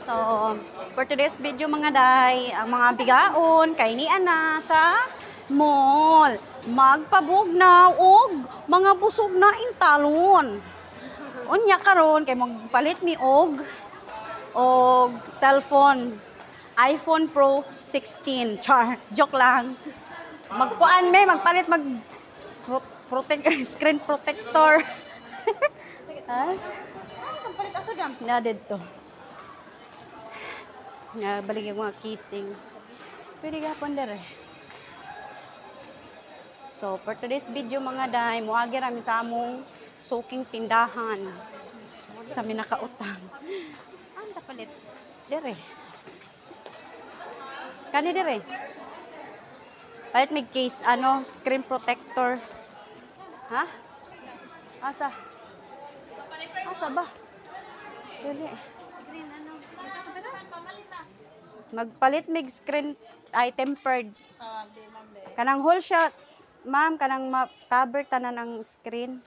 So, for today's video mga day, ang mga bigaon kay ni ana sa mall. Magpabugnaw og mga busog na intalon. Unya karon kay magpalit mi og cellphone. iPhone Pro 16. Char, joke lang. Magkuan may magpalit protect screen protector. Ha? Palit ato dam. Na dito. Na balik yung mga kissing. Pwede gapon dere. So, for today's video mga day, muagi rami sa among suking tindahan sa minakautang. Anda palit. Dere. Kani dere. Palit mig case, screen protector. Ha? Asa? Asa ba? Dili. Magpalit mig screen ay tempered. Kanang whole shot. Ma'am, kanang cover tanan ang screen.